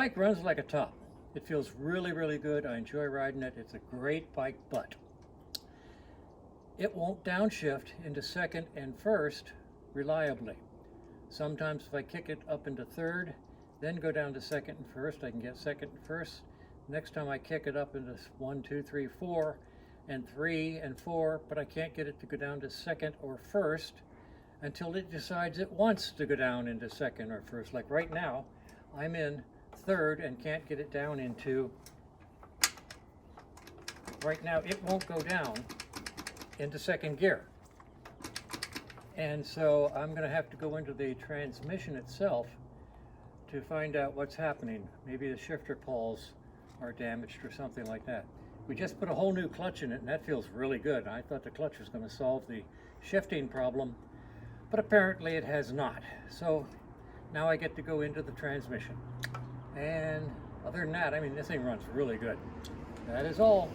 bike runs like a top. It feels really, really good. I enjoy riding it. It's a great bike, but it won't downshift into second and first reliably. Sometimes if I kick it up into third, then go down to second and first, I can get second and first. Next time I kick it up into 1, 2, 3, 4, and 3 and 4, but I can't get it to go down to second or first until it decides it wants to go down into second or first. Like right now, I'm in third and can't get it down into, right now it won't go down into second gear. And so I'm going to have to go into the transmission itself to find out what's happening. Maybe the shifter pulls are damaged or something like that. We just put a whole new clutch in it and that feels really good. I thought the clutch was going to solve the shifting problem, but apparently it has not. So now I get to go into the transmission. And other than that, I mean, this thing runs really good. That is all.